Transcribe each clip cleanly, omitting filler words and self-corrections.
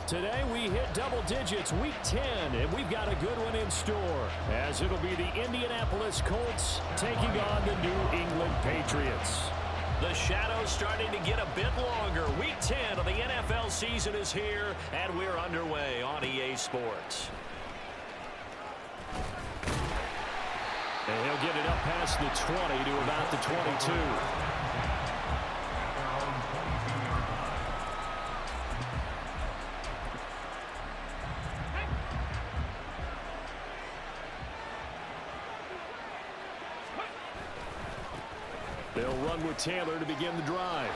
Today we hit double digits, week 10, and we've got a good one in store, as it'll be the Indianapolis Colts taking on the New England Patriots. The shadow's starting to get a bit longer. Week 10 of the NFL season is here, and we're underway on EA Sports. And he'll get it up past the 20 to about the 22. They'll run with Taylor to begin the drive.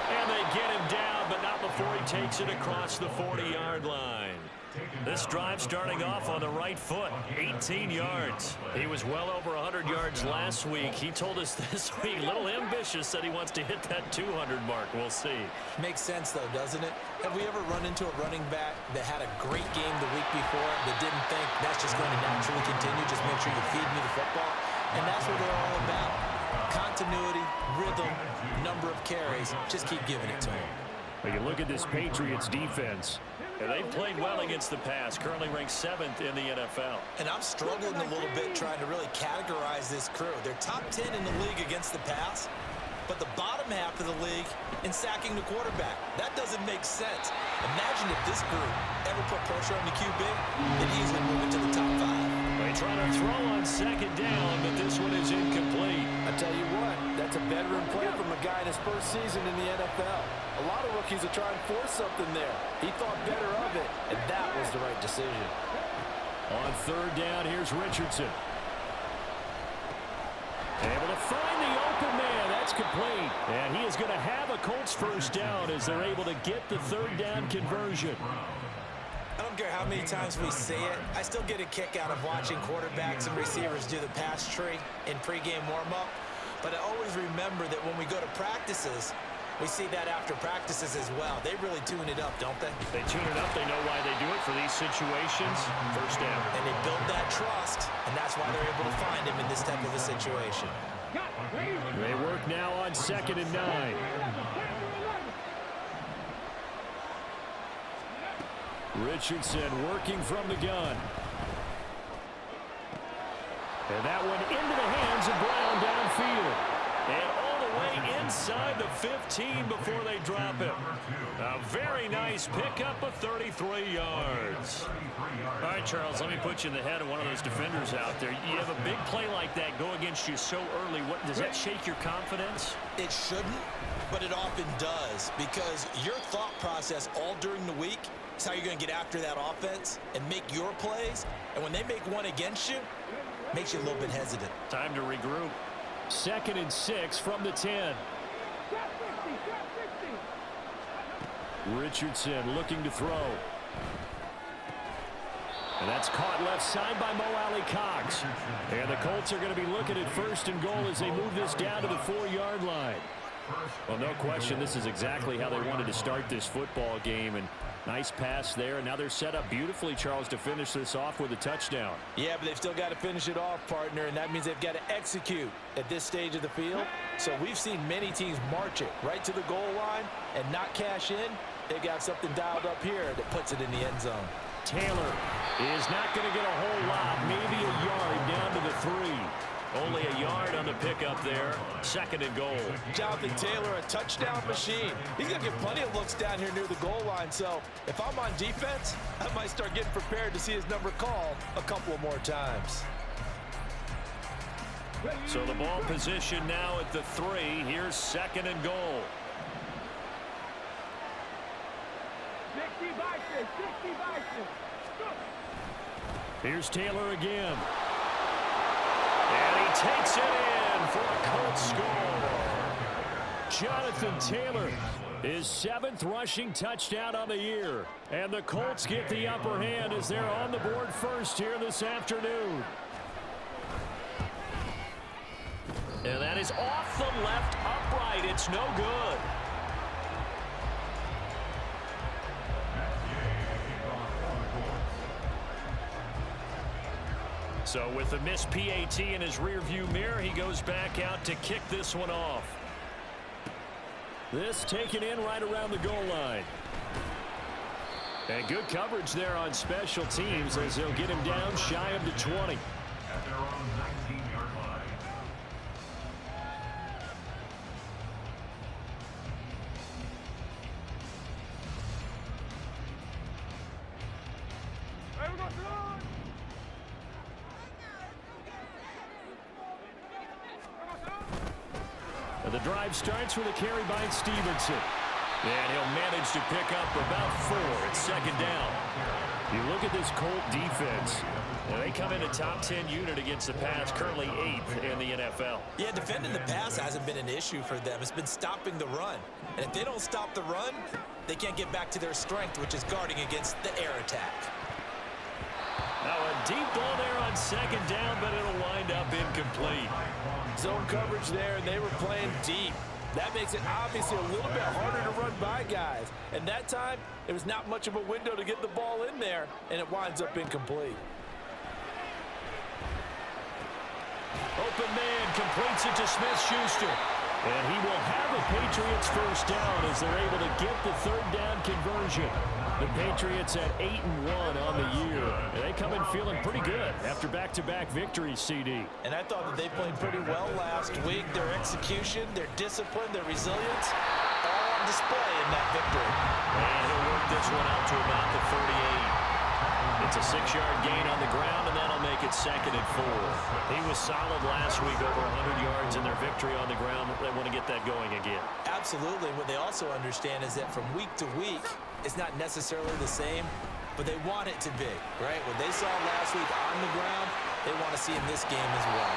And they get him down, but not before he takes it across the 40-yard line. This drive starting off on the right foot, 18 yards. He was well over 100 yards last week. He told us this week, a little ambitious, that he wants to hit that 200 mark. We'll see. Makes sense, though, doesn't it? Have we ever run into a running back that had a great game the week before that didn't think that's just going to naturally continue? Just make sure you feed me the football. And that's what they're all about. Continuity, rhythm, number of carries. Just keep giving it to him. Well, you look at this Patriots defense. And they've played well against the pass, currently ranked 7th in the NFL. And I'm struggling a little bit trying to really categorize this crew. They're top 10 in the league against the pass, but the bottom half of the league in sacking the quarterback. That doesn't make sense. Imagine if this group ever put pressure on the QB, they'd easily move into the top 5. They try to throw on second down, but this one is incomplete. I tell you what, that's a veteran play from a guy in his first season in the NFL. A lot of rookies are trying to force something there. He thought better of it, and that was the right decision. On third down, here's Richardson. Able to find the open man. That's complete. And he is going to have a Colts first down as they're able to get the third down conversion. I don't care how many times we say it, I still get a kick out of watching quarterbacks and receivers do the pass tree in pregame warm-up. But I always remember that when we go to practices, we see that after practices as well. They really tune it up, don't they? They tune it up. They know why they do it for these situations. First down. And they build that trust, and that's why they're able to find him in this type of a situation. They work now on 2nd and 9. Richardson working from the gun. And that one into the hands of Brown downfield. And all the way inside the 15 before they drop him. A very nice pickup of 33 yards. All right, Charles, let me put you in the head of one of those defenders out there. You have a big play like that go against you so early. Does that shake your confidence? It shouldn't, but it often does, because your thought process all during the week is how you're going to get after that offense and make your plays. And when they make one against you, it makes you a little bit hesitant. Time to regroup. 2nd and 6 from the 10. Richardson looking to throw. And that's caught left side by Mo Alley-Cox. And the Colts are going to be looking at 1st and goal as they move this down to the 4-yard line. Well, no question, this is exactly how they wanted to start this football game. And nice pass there, and now they're set up beautifully, Charles, to finish this off with a touchdown. Yeah, but they've still got to finish it off, partner, and that means they've got to execute at this stage of the field. So we've seen many teams march it right to the goal line and not cash in. They've got something dialed up here that puts it in the end zone. Taylor is not going to get a whole lot, maybe a yard down to the 3. Only a yard on the pickup there. 2nd and goal. Jonathan Taylor, a touchdown machine. He's going to get plenty of looks down here near the goal line. So if I'm on defense, I might start getting prepared to see his number called a couple of more times. So the ball position now at the 3. Here's 2nd and goal. 60 by 6. Here's Taylor again. And he takes it in for a Colts score. Jonathan Taylor, his 7th rushing touchdown on the year. And the Colts get the upper hand as they're on the board first here this afternoon. And that is off the left upright. It's no good. So with the missed PAT in his rearview mirror, he goes back out to kick this one off. This taken in right around the goal line. And good coverage there on special teams as they'll get him down shy of the 20. At their own 19-yard line. And the drive starts with a carry by Stevenson. And he'll manage to pick up about 4. It's second down. You look at this Colt defense. They come in a top 10 unit against the pass, currently 8th in the NFL. Yeah, defending the pass hasn't been an issue for them. It's been stopping the run. And if they don't stop the run, they can't get back to their strength, which is guarding against the air attack. Now a deep ball there on second down, but it'll wind up incomplete. Zone coverage there, and they were playing deep. That makes it obviously a little bit harder to run by guys. And that time, it was not much of a window to get the ball in there, and it winds up incomplete. Open man completes it to Smith-Schuster. And he will have a Patriots first down as they're able to get the third down conversion. The Patriots at 8-1 on the year. And they come in feeling pretty good after back-to-back victories, CD. And I thought that they played pretty well last week. Their execution, their discipline, their resilience, all on display in that victory. And he'll work this one out to about the 38. It's a 6-yard gain on the ground, and that'll make it second and 4. He was solid last week, over 100 yards in their victory on the ground. They want to get that going again. Absolutely. What they also understand is that from week to week, it's not necessarily the same, but they want it to be, right? What they saw last week on the ground, they want to see in this game as well.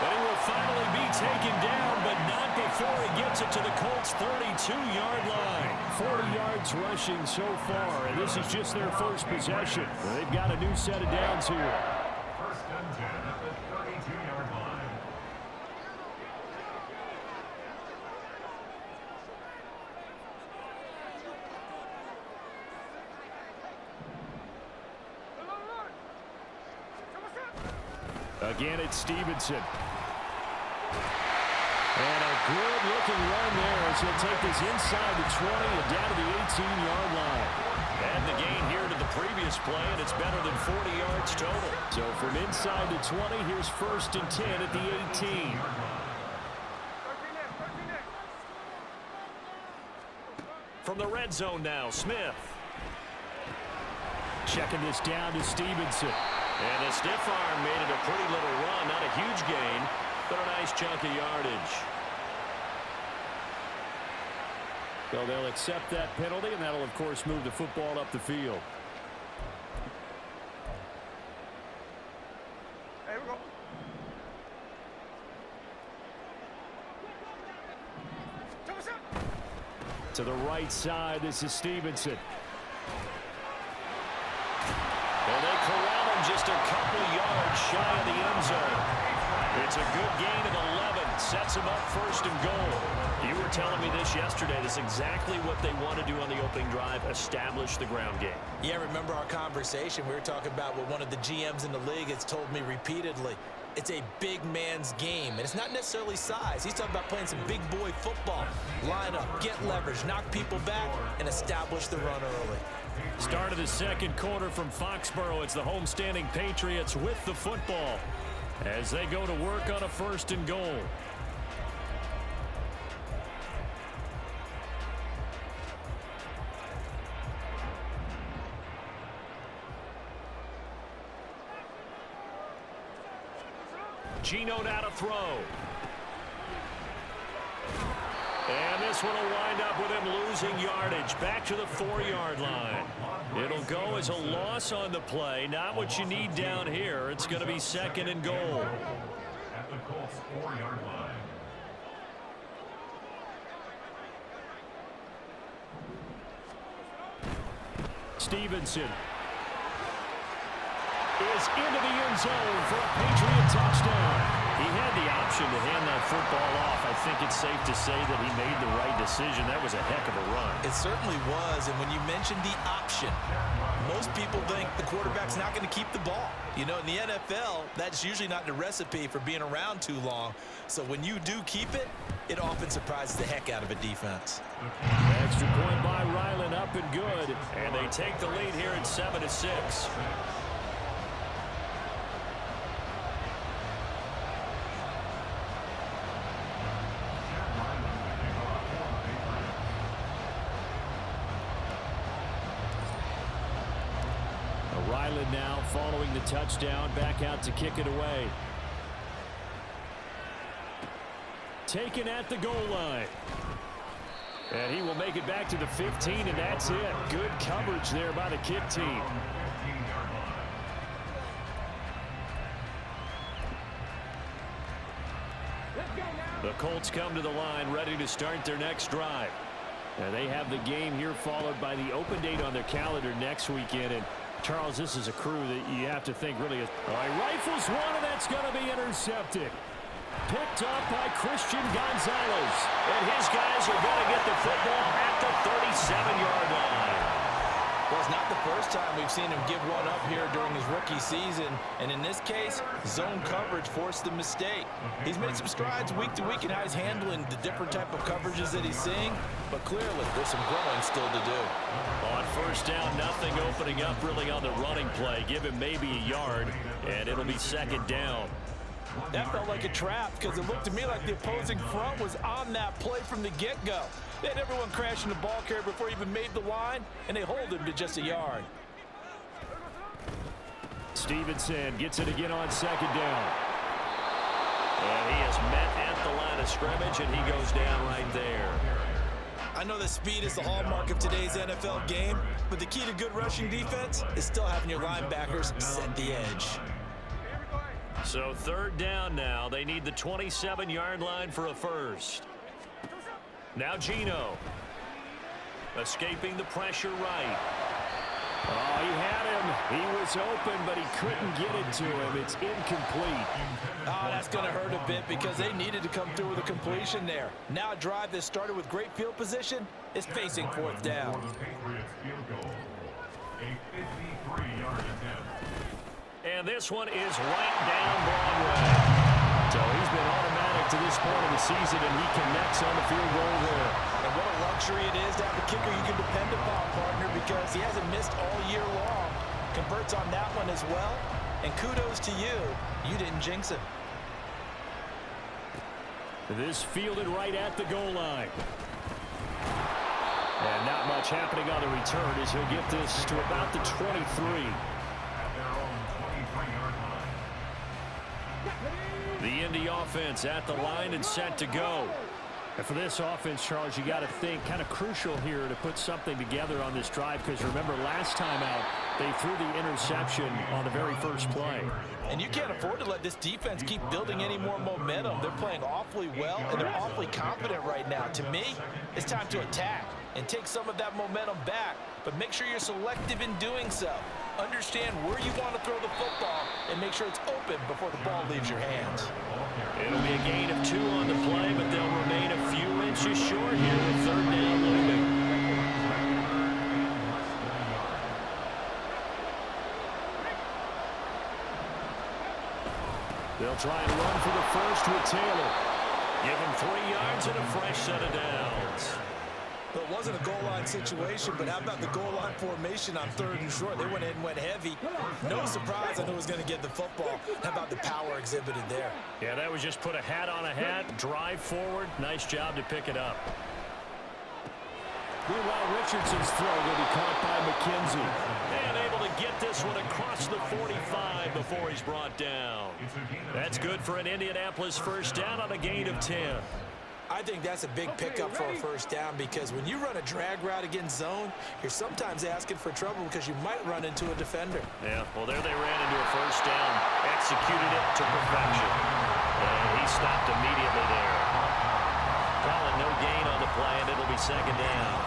But he will finally be taken down, but not before he gets it to the Colts' 32-yard line. 40 yards rushing so far, and this is just their first possession. They've got a new set of downs here. First and 10 at the 32-yard line. Again, it's Stevenson. And a good-looking run there as he'll take this inside the 20 and down to the 18-yard line. And the gain here to the previous play, and it's better than 40 yards total. So from inside the 20, here's first and 10 at the 18. From the red zone now, Smith. Checking this down to Stevenson. And a stiff arm made it a pretty little run. Not a huge gain, but a nice chunk of yardage. So they'll accept that penalty, and that'll, of course, move the football up the field. Hey, we go. To the right side, this is Stevenson. And they corral him just a couple yards shy of the end zone. It's a good gain of 11. Sets him up first and goal. You were telling me this yesterday. This is exactly what they want to do on the opening drive, establish the ground game. Yeah, remember our conversation? We were talking about what one of the GMs in the league has told me repeatedly. It's a big man's game, and it's not necessarily size. He's talking about playing some big boy football. Line up, get leverage, knock people back, and establish the run early. Start of the second quarter from Foxborough. It's the homestanding Patriots with the football as they go to work on a first and goal. Gino now to throw. And this one will wind up with him losing yardage back to the 4-yard line. It'll go as a loss on the play. Not what you need down here. It's going to be second and goal. At the Colts 4-yard line. Stevenson is into the end zone for a Patriot touchdown. He had the option to hand that football off. I think it's safe to say that he made the right decision. That was a heck of a run. It certainly was, and when you mentioned the option, most people think the quarterback's not going to keep the ball. You know, in the NFL, that's usually not the recipe for being around too long. So when you do keep it, it often surprises the heck out of a defense. Extra point by Ryland, up and good. possession. And they take the lead here at 7-6. Ryland now following the touchdown, back out to kick it away. Taken at the goal line. And he will make it back to the 15, and that's it. Good coverage there by the kick team. The Colts come to the line, ready to start their next drive. And they have the game here followed by the open date on their calendar next weekend. And Charles, this is a crew that you have to think really is. All right, rifles one, and that's going to be intercepted. Picked up by Christian Gonzalez. And his guys are going to get the football at the 37-yard line. Well, it's not the first time we've seen him give one up here during his rookie season. And in this case, zone coverage forced the mistake. He's made some strides week to week in how he's handling the different type of coverages that he's seeing. But clearly, there's some growing still to do. On first down, nothing opening up really on the running play. Give him maybe a yard, and it'll be second down. That felt like a trap because it looked to me like the opposing front was on that play from the get-go. They had everyone crashing the ball carrier before he even made the line, and they hold him to just a yard. Stevenson gets it again on second down. And he is met at the line of scrimmage, and he goes down right there. I know that speed is the hallmark of today's NFL game, but the key to good rushing defense is still having your linebackers set the edge. So third down now. They need the 27-yard line for a first. Now Geno. Escaping the pressure right. Oh, he had him. He was open, but he couldn't get it to him. It's incomplete. Oh, that's going to hurt a bit because they needed to come through with a completion there. Now a drive that started with great field position is facing fourth down. Patriots field goal. A 53-yard attempt. And this one is right down Broadway. So he's been automatic to this point of the season, and he connects on the field goal there. And what a luxury it is to have a kicker you can depend upon, partner, because he hasn't missed all year long. Converts on that one as well. And kudos to you. You didn't jinx him. This fielded right at the goal line. And not much happening on the return as he'll get this to about the 23. The Indy offense at the line and set to go. And for this offense, Charles, you got to think kind of crucial here to put something together on this drive, because remember last time out they threw the interception on the very first play. And you can't afford to let this defense keep building any more momentum. They're playing awfully well, and they're awfully confident right now. To me, it's time to attack and take some of that momentum back, but make sure you're selective in doing so. Understand where you want to throw the football and make sure it's open before the ball leaves your hands. It'll be a gain of 2 on the play, but they'll remain a few inches short here with third down looming. They'll try and run for the first with Taylor. Give him 3 yards and a fresh set of downs. Well, it wasn't a goal line situation, but how about the goal line formation on third and short? They went in and went heavy. No surprise on who was going to get the football. How about the power exhibited there? Yeah, that was just put a hat on a hat, drive forward. Nice job to pick it up. Meanwhile, Richardson's throw will be caught by McKenzie. And able to get this one across the 45 before he's brought down. That's good for an Indianapolis first down on a gain of 10. I think that's a big pickup for a first down, because when you run a drag route against zone, you're sometimes asking for trouble because you might run into a defender. Yeah, well, there they ran into a first down, executed it to perfection. And he stopped immediately there. Calling no gain on the play, and it'll be second down.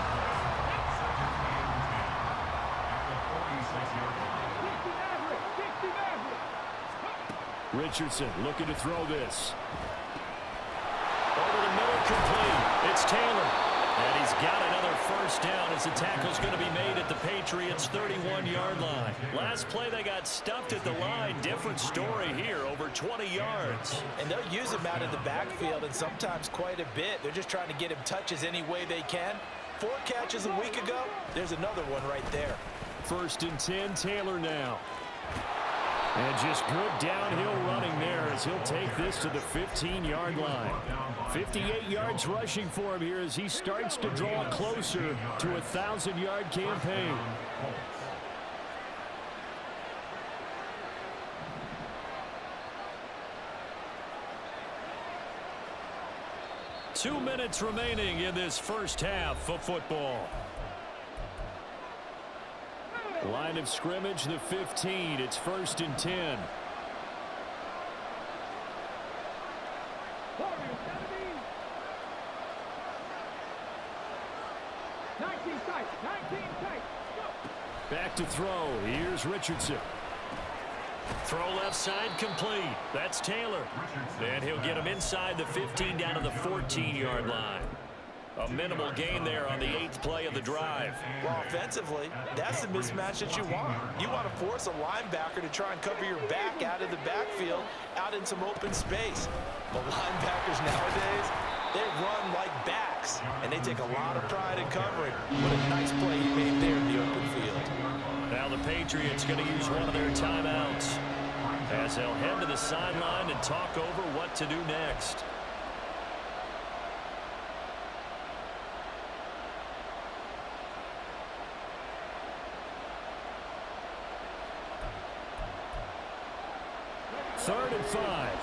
Richardson looking to throw this. Over the middle, complete. It's Taylor. And he's got another first down as the tackle's going to be made at the Patriots' 31-yard line. Last play, they got stuffed at the line. Different story here, over 20 yards. And they'll use him out of the backfield, and sometimes quite a bit. They're just trying to get him touches any way they can. 4 catches a week ago. There's another one right there. 1st and 10, Taylor now. And just good downhill running there as he'll take this to the 15-yard line. 58 yards rushing for him here as he starts to draw closer to a 1,000-yard campaign. Two minutes remaining in this first half of football. Line of scrimmage, the 15. It's 1st and 10. 19 tight, 19 tight. Back to throw. Here's Richardson. Throw left side complete. That's Taylor. And he'll get him inside the 15 down to the 14-yard line. A minimal gain there on the 8th play of the drive. Well, offensively, that's the mismatch that you want. You want to force a linebacker to try and cover your back out of the backfield, out in some open space. But linebackers nowadays, they run like backs, and they take a lot of pride in covering. What a nice play he made there in the open field. Now the Patriots going to use one of their timeouts as they'll head to the sideline and talk over what to do next. Third and 5.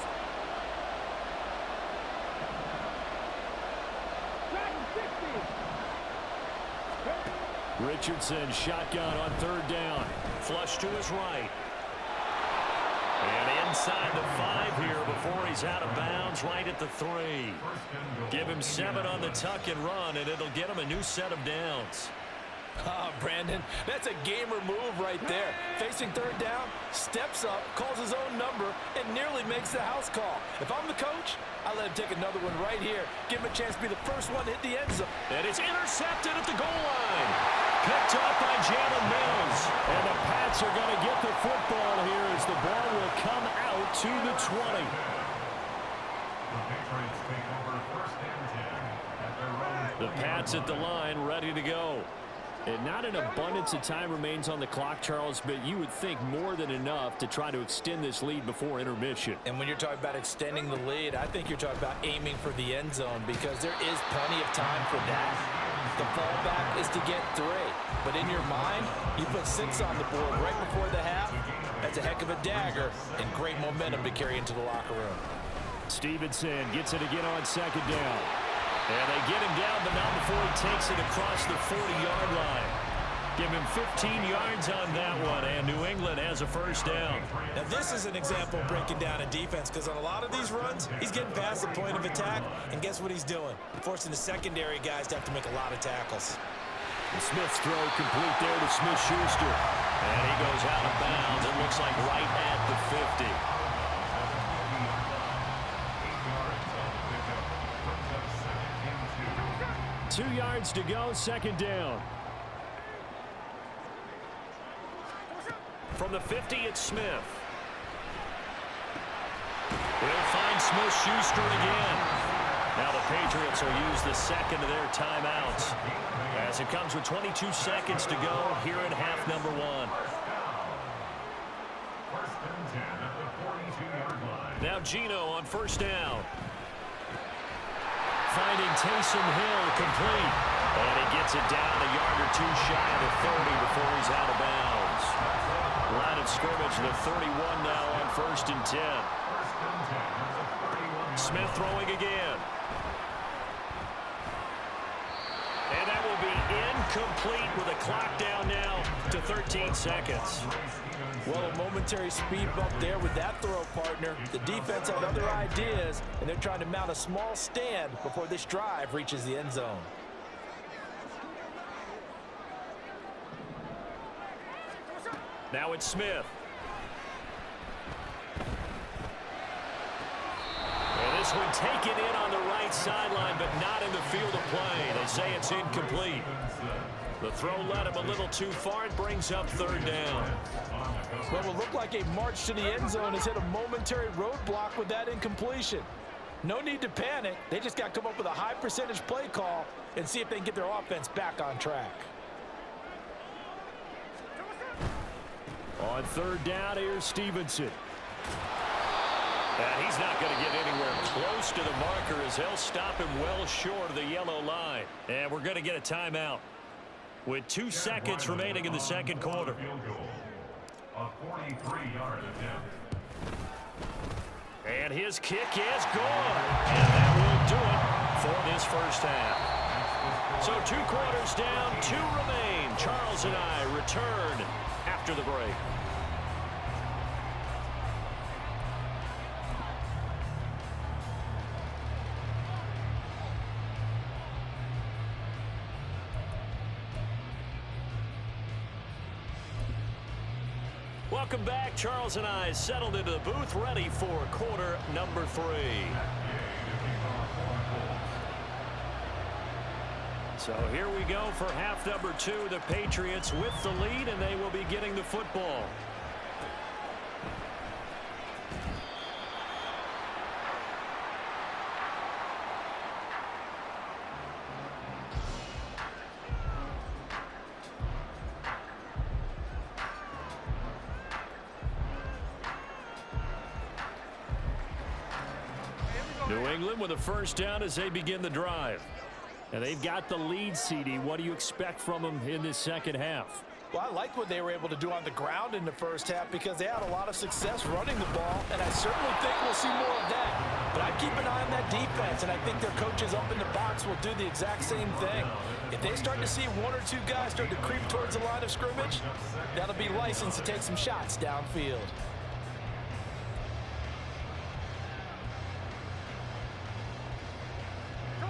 Richardson shotgun on 3rd down. Flush to his right. And inside the 5 here before he's out of bounds right at the 3. Give him 7 on the tuck and run, and it'll get him a new set of downs. Brandon, that's a gamer move right there. Facing 3rd down, steps up, calls his own number, and nearly makes the house call. If I'm the coach, I let him take another one right here. Give him a chance to be the first one to hit the end zone. And it's intercepted at the goal line. Picked up by Jalen Mills. And the Pats are going to get the football here as the ball will come out to the 20. The Pats at the line, ready to go. And not an abundance of time remains on the clock, Charles, but you would think more than enough to try to extend this lead before intermission. And when you're talking about extending the lead, I think you're talking about aiming for the end zone because there is plenty of time for that. The fallback is to get 3. But in your mind, you put 6 on the board right before the half. That's a heck of a dagger and great momentum to carry into the locker room. Stevenson gets it again on 2nd down. And they get him down, but not before he takes it across the 40-yard line. Give him 15 yards on that one, and New England has a 1st down. Now, this is an example of breaking down a defense because on a lot of these runs, he's getting past the point of attack, and guess what he's doing? Forcing the secondary guys to have to make a lot of tackles. And Smith's throw complete there to Smith-Schuster. And he goes out of bounds. It looks like right at the 50. 2 yards to go, 2nd down. From the 50, it's Smith. He'll find Smith-Schuster again. Now the Patriots will use the 2nd of their timeouts as it comes with 22 seconds to go here in half number 1. Now Geno on 1st down. Finding Taysom Hill complete. And he gets it down a yard or 2 shy of the 30 before he's out of bounds. Line of scrimmage, the 31 now on 1st and 10. Smith throwing again. And that will be incomplete with a clock down now to 13 seconds. Well, a momentary speed bump there with that throw, partner. The defense had other ideas, and they're trying to mount a small stand before this drive reaches the end zone. Now it's Smith. And this one taken in on the right sideline, but not in the field of play. They say it's incomplete. The throw led him a little too far. It brings up 3rd down. Well, it looked like a march to the end zone has hit a momentary roadblock with that incompletion. No need to panic. They just got to come up with a high percentage play call and see if they can get their offense back on track. On third down, here's Stevenson. And he's not going to get anywhere close to the marker as they'll stop him well short of the yellow line. And we're going to get a timeout with 2 seconds remaining in the second quarter. A 43-yard attempt. And his kick is good. And that will do it for this first half. So 2 quarters down, 2 remain. Charles and I return after the break. Welcome back. Charles and I settled into the booth, ready for quarter number 3. So here we go for half number 2. The Patriots with the lead, and they will be getting the football. New England with a first down as they begin the drive. And they've got the lead, CD. What do you expect from them in this second half? Well, I like what they were able to do on the ground in the first half because they had a lot of success running the ball, and I certainly think we'll see more of that. But I keep an eye on that defense, and I think their coaches up in the box will do the exact same thing. If they start to see 1 or 2 guys start to creep towards the line of scrimmage, that'll be license to take some shots downfield.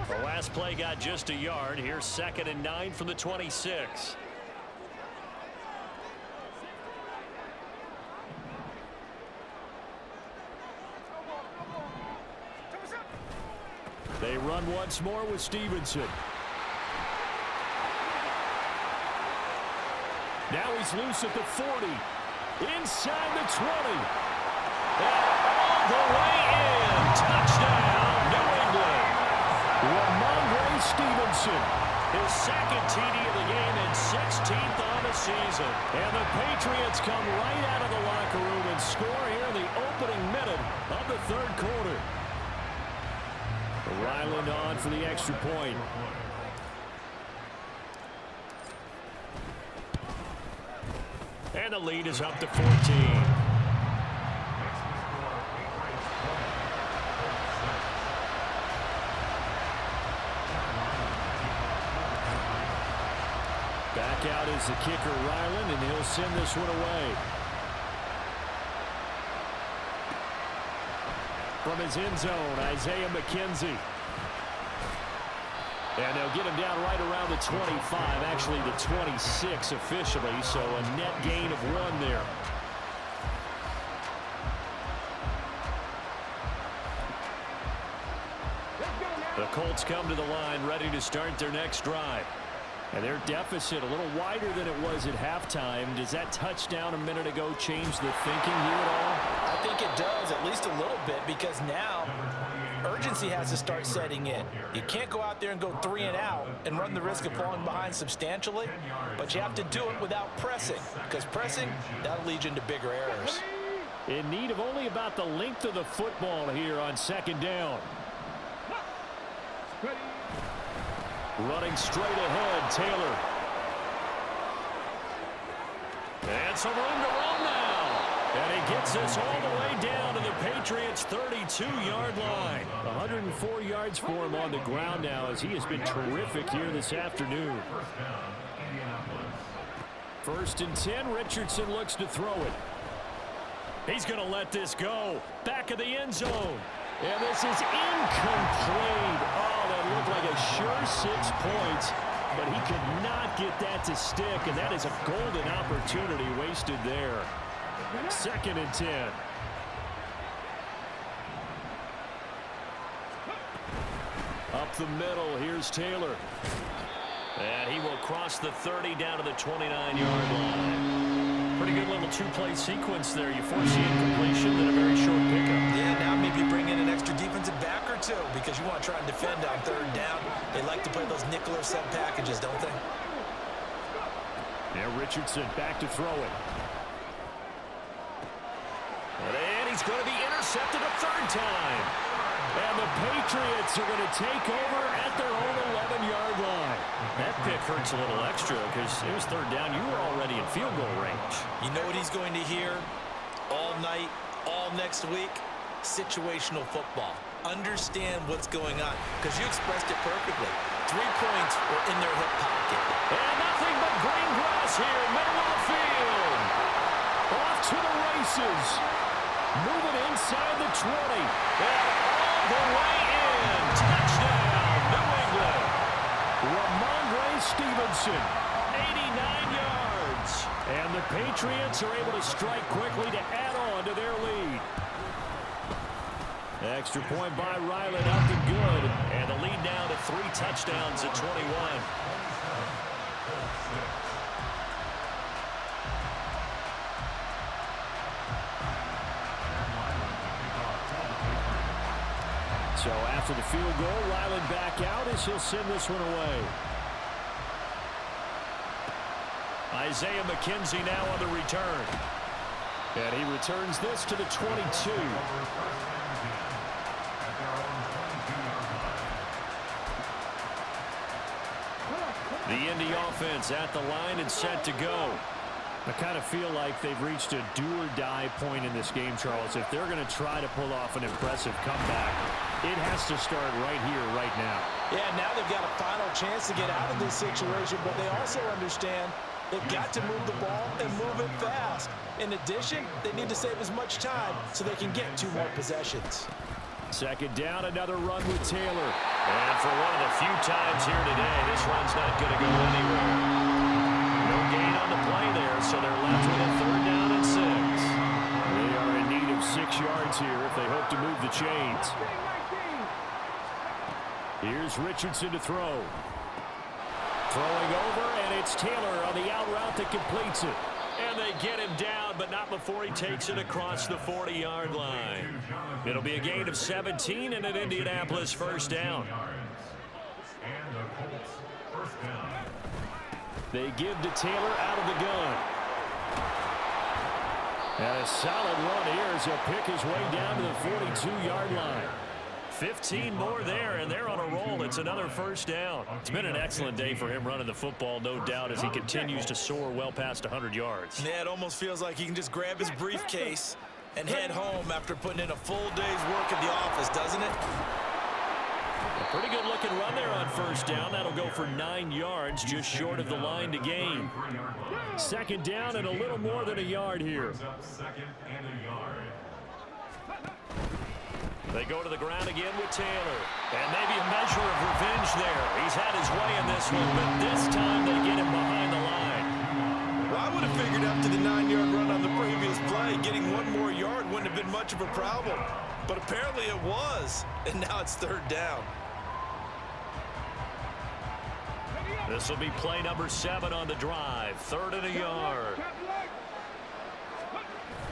The last play got just a yard. Here's 2nd and 9 from the 26. They run once more with Stevenson. Now he's loose at the 40. Inside the 20. And all the way in. Touchdown, New England. Ramondre Stevenson, his 2nd TD of the game and 16th on the season. And the Patriots come right out of the locker room and score here in the opening minute of the 3rd quarter. Ryland on for the extra point. And the lead is up to 14. Back out is the kicker, Ryland, and he'll send this one away. From his end zone, Isaiah McKenzie. And they'll get him down right around the 25, actually the 26 officially, so a net gain of 1 there. The Colts come to the line ready to start their next drive. And their deficit a little wider than it was at halftime. Does that touchdown a minute ago change the thinking here at all? I think it does, at least a little bit, because now urgency has to start setting in. You can't go out there and go 3 and out and run the risk of falling behind substantially, but you have to do it without pressing, because pressing, that'll lead you into bigger errors. In need of only about the length of the football here on 2nd down. Running straight ahead, Taylor. And some room to run now. And he gets this all the way down to the Patriots' 32-yard line. 104 yards for him on the ground now as he has been terrific here this afternoon. 1st and 10, Richardson looks to throw it. He's going to let this go. Back of the end zone. And this is incomplete. Oh, that looked like a sure 6 points, but he could not get that to stick, and that is a golden opportunity wasted there. 2nd and 10. Up the middle, here's Taylor. And he will cross the 30 down to the 29-yard line. Pretty good little two-play sequence there. You force the incompletion, then a very short pickup. Yeah, now maybe bring in an extra defensive back or two because you want to try and defend on third down. They like to play those nickel or sub packages, don't they? Now Richardson back to throw it. And he's going to be intercepted a third time. And the Patriots are going to take over at their own 11-yard line. That pick hurts a little extra because it was third down. You were already in field goal range. You know what he's going to hear all night, all next week? Situational football. Understand what's going on because you expressed it perfectly. 3 points were in their hip pocket. And nothing but green grass here, middle of the field. Off to the races. Moving inside the 20. And all the way in. Touchdown, New England. Ramondre Stevenson, 89 yards. And the Patriots are able to strike quickly to add on to their lead. Extra point by Ryland up and good. And the lead now to 3 touchdowns at 21. So after the field goal, Ryland back out as he'll send this one away. Isaiah McKenzie now on the return. And he returns this to the 22. The Indy offense at the line and set to go. I kind of feel like they've reached a do-or-die point in this game, Charles. If they're going to try to pull off an impressive comeback, it has to start right here, right now. Yeah, now they've got a final chance to get out of this situation, but they also understand they've got to move the ball and move it fast. In addition, they need to save as much time so they can get 2 more possessions. Second down, another run with Taylor. And for one of the few times here today, this run's not going to go anywhere. No gain on the play there, so they're left with a third down and 6. They are in need of 6 yards here if they hope to move the chains. Here's Richardson to throw. Throwing over, and it's Taylor on the out route that completes it. And they get him down, but not before he takes it across the 40-yard line. It'll be a gain of 17 and an Indianapolis first down. They give to Taylor out of the gun. And a solid run here as he'll pick his way down to the 42-yard line. 15 more there, and they're on a roll. It's another first down. It's been an excellent day for him running the football, no doubt, as he continues to soar well past 100 yards. Yeah, it almost feels like he can just grab his briefcase and head home after putting in a full day's work at the office, doesn't it? A pretty good looking run there on first down. That'll go for 9 yards, just short of the line to gain. Second down and a little more than a yard here. They go to the ground again with Taylor. And maybe a measure of revenge there. He's had his way in this one, but this time they get him behind the line. Well, I would have figured after the 9-yard run on the previous play, getting 1 more yard wouldn't have been much of a problem. But apparently it was. And now it's third down. This will be play number 7 on the drive. 3rd and a yard.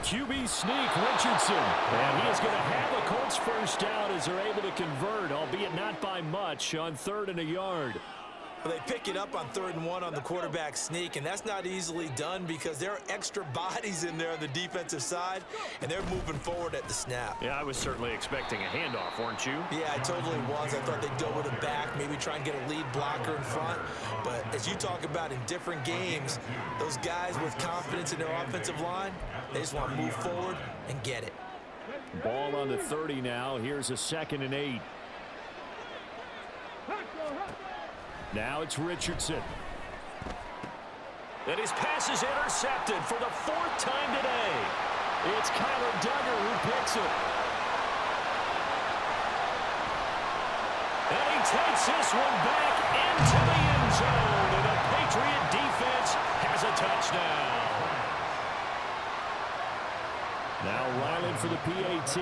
QB sneak, Richardson. And he is going to have a Colts first down as they're able to convert, albeit not by much, on 3rd and a yard. Well, they pick it up on 3rd and 1 on the quarterback sneak, and that's not easily done because there are extra bodies in there on the defensive side, and they're moving forward at the snap. Yeah, I was certainly expecting a handoff, weren't you? Yeah, I totally was. I thought they'd go with a back, maybe try and get a lead blocker in front. But as you talk about in different games, those guys with confidence in their offensive line, they just want to move forward and get it. Ball on the 30 now. Here's a 2nd and 8. Now it's Richardson. And his pass is intercepted for the 4th time today. It's Kyler Duggar who picks it. And he takes this one back into the end zone. And the Patriot defense has a touchdown. Now Ryland for the PAT.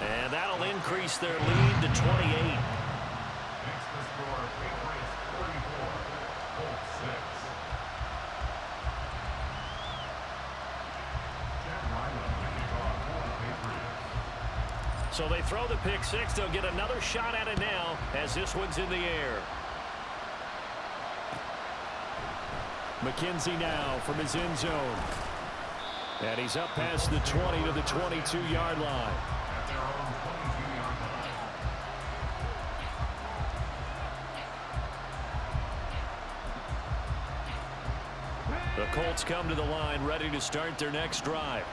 And that'll increase their lead to 28. Next to score, Patriots 34, Colts 6. Chad Ryland to kick off for the Patriots. So they throw the pick six. They'll get another shot at it now as this one's in the air. McKenzie now from his end zone. And he's up past the 20 to the 22-yard line. At their own 22-yard line. The Colts come to the line ready to start their next drive.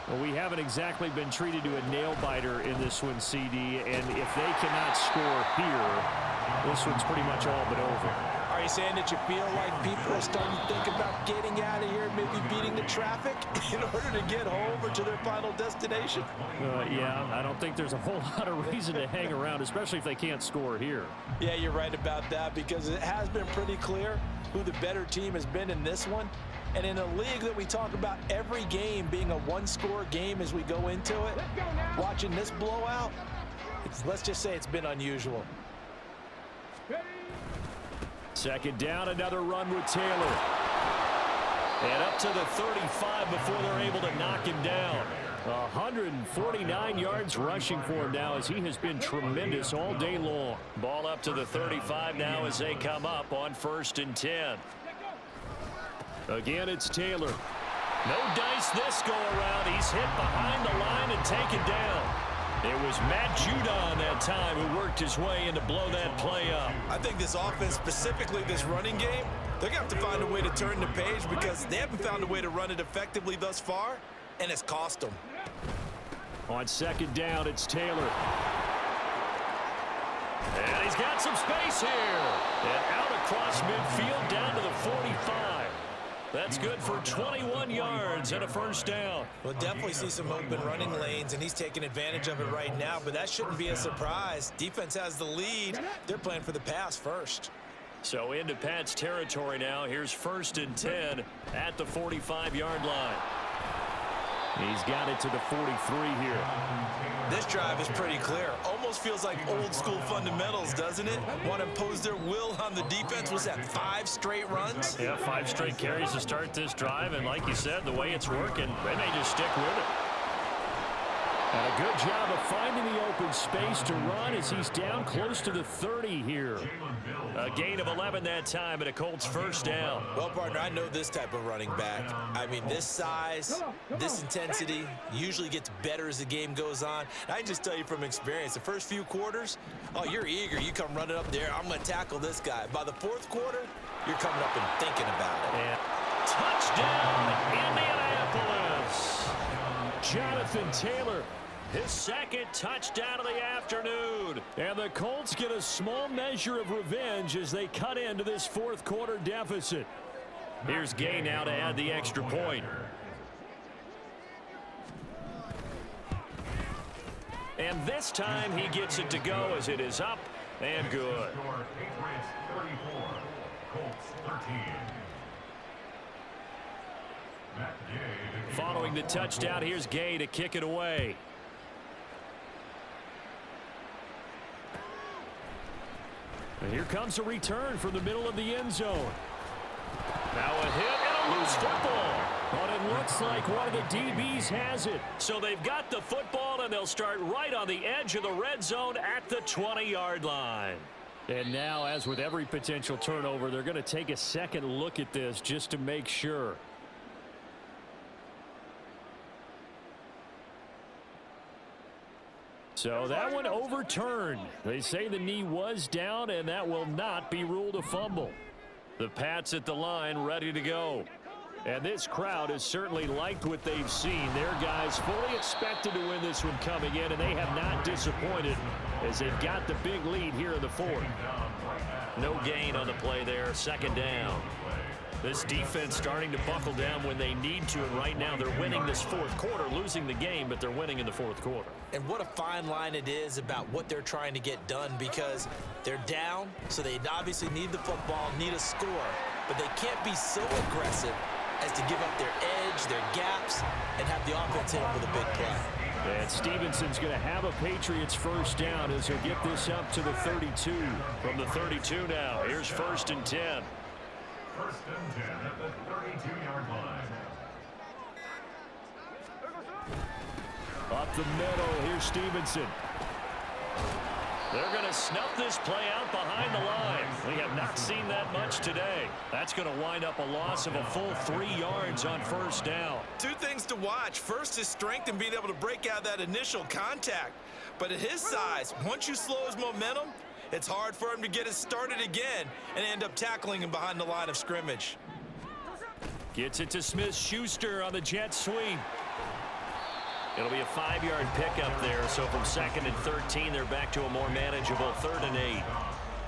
Well, we haven't exactly been treated to a nail-biter in this one, CD, and if they cannot score here, this one's pretty much all but over. Are you saying that you feel like people are starting to think about getting out of here, maybe beating the traffic in order to get home or to their final destination? Yeah, I don't think there's a whole lot of reason to hang around, especially if they can't score here. Yeah, you're right about that because it has been pretty clear who the better team has been in this one. And in a league that we talk about every game being a one-score game as we go into it, watching this blowout, let's just say it's been unusual. Second down, another run with Taylor. And up to the 35 before they're able to knock him down. 149 yards rushing for him now as he has been tremendous all day long. Ball up to the 35 now as they come up on 1st and 10. Again, it's Taylor. No dice this go around. He's hit behind the line and taken down. It was Matt Judon that time who worked his way in to blow that play up. I think this offense, specifically this running game, they're going to have to find a way to turn the page because they haven't found a way to run it effectively thus far, and it's cost them. On second down, it's Taylor. And he's got some space here. And out across midfield down to the 45. That's good for 21 yards and a first down. We'll definitely see some open running lanes, and he's taking advantage of it right now, but that shouldn't be a surprise. Defense has the lead. They're playing for the pass first. So into Pat's territory now. Here's 1st and 10 at the 45-yard line. He's got it to the 43 here. This drive is pretty clear. Almost feels like old school fundamentals, doesn't it? Want to impose their will on the defense. Was that 5 straight runs? Yeah, 5 straight carries to start this drive. And like you said, the way it's working, they may just stick with it. And a good job of finding the open space to run as he's down close to the 30 here. A gain of 11 that time and a Colts first down. Well, partner, I know this type of running back. I mean, this size, this intensity usually gets better as the game goes on. I can just tell you from experience, the first few quarters, oh, you're eager. You come running up there. I'm going to tackle this guy. By the 4th quarter, you're coming up and thinking about it. And touchdown, Indianapolis. Jonathan Taylor. His second touchdown of the afternoon. And the Colts get a small measure of revenge as they cut into this 4th quarter deficit. Here's Gay now to add the extra point. And this time he gets it to go as it is up and good. Patriots 34, Colts 13. Matt Gay to kick Following the off touchdown, here's Gay to kick it away. And here comes a return from the middle of the end zone. Now a hit and a loose football. But it looks like one of the DBs has it. So they've got the football, and they'll start right on the edge of the red zone at the 20-yard line. And now, as with every potential turnover, they're going to take a second look at this just to make sure. So that one overturned. They say the knee was down, and that will not be ruled a fumble. The Pats at the line ready to go. And this crowd has certainly liked what they've seen. Their guys fully expected to win this one coming in, and they have not disappointed as they've got the big lead here in the 4th. No gain on the play there. Second down. This defense starting to buckle down when they need to, and right now they're winning this 4th quarter, losing the game, but they're winning in the 4th quarter. And what a fine line it is about what they're trying to get done, because they're down, so they obviously need the football, need a score, but they can't be so aggressive as to give up their edge, their gaps, and have the offense hit them with a big play. And Stevenson's going to have a Patriots first down as he'll get this up to the 32. From the 32 now, here's 1st and 10. 1st and 10 at the 32-yard line. Up the middle, here's Stevenson. They're going to snuff this play out behind the line. We have not seen that much today. That's going to wind up a loss of a full 3 yards on 1st down. 2 things to watch. First is strength and being able to break out that initial contact. But at his size, once you slow his momentum, it's hard for him to get it started again and end up tackling him behind the line of scrimmage. Gets it to Smith-Schuster on the jet sweep. It'll be a 5-yard pickup there, so from 2nd and 13, they're back to a more manageable 3rd and 8.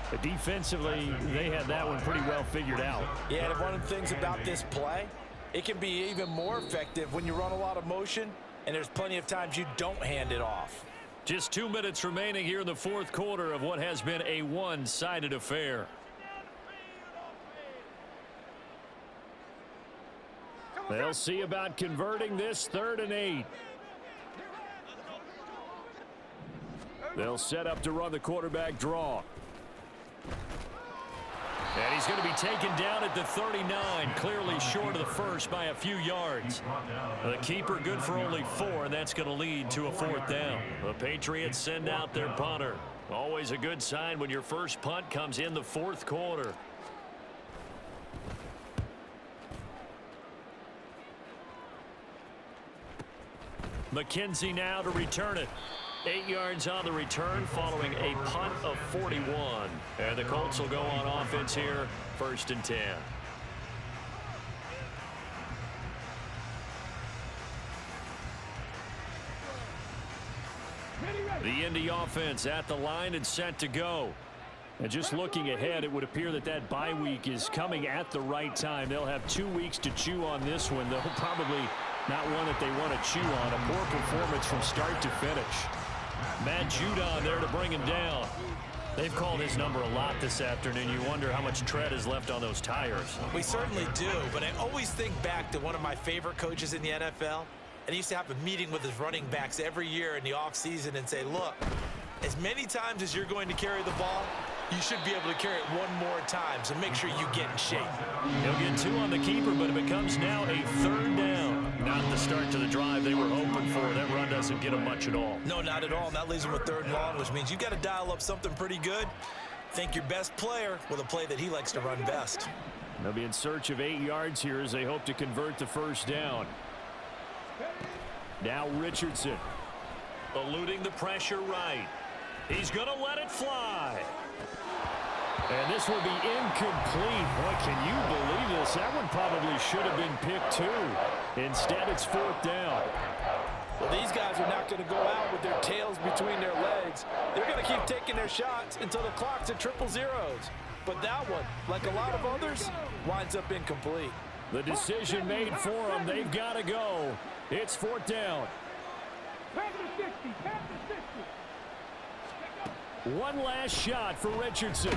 But defensively, they had that one pretty well figured out. Yeah, and one of the things about this play, it can be even more effective when you run a lot of motion, and there's plenty of times you don't hand it off. Just 2 minutes remaining here in the 4th quarter of what has been a one-sided affair. They'll see about converting this 3rd and 8. They'll set up to run the quarterback draw. And he's going to be taken down at the 39, clearly short of the first by a few yards. The keeper good for only 4, and that's going to lead to a 4th down. The Patriots send out their punter. Always a good sign when your first punt comes in the 4th quarter. McKenzie now to return it. 8 yards on the return following a punt of 41. And the Colts will go on offense here, 1st and 10. The Indy offense at the line and set to go. And just looking ahead, it would appear that that bye week is coming at the right time. They'll have 2 weeks to chew on this one, though probably not one that they want to chew on. A poor performance from start to finish. Matt Judon there to bring him down. They've called his number a lot this afternoon. You wonder how much tread is left on those tires. We certainly do, but I always think back to one of my favorite coaches in the NFL. And he used to have a meeting with his running backs every year in the offseason and say, look, as many times as you're going to carry the ball, you should be able to carry it one more time, so make sure you get in shape. He'll get 2 on the keeper, but it becomes now a 3rd down. Not the start to the drive they were hoping for. That run doesn't get them much at all. No, not at all. And that leaves them with 3rd and long, which means you've got to dial up something pretty good. Think your best player with a play that he likes to run best. They'll be in search of 8 yards here as they hope to convert the 1st down. Now Richardson. Eluding the pressure right. He's going to let it fly. And this will be incomplete. Boy, can you believe this? That one probably should have been picked too. Instead, it's 4th down. Well, these guys are not going to go out with their tails between their legs. They're going to keep taking their shots until the clock's at 000. But that one, like a lot of others, winds up incomplete. The decision made for them. They've got to go. It's 4th down. One last shot for Richardson.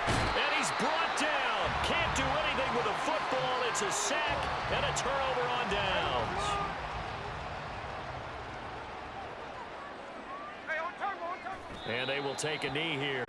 And he's brought down. Can't do anything with a football. It's a sack and a turnover on downs. And they will take a knee here.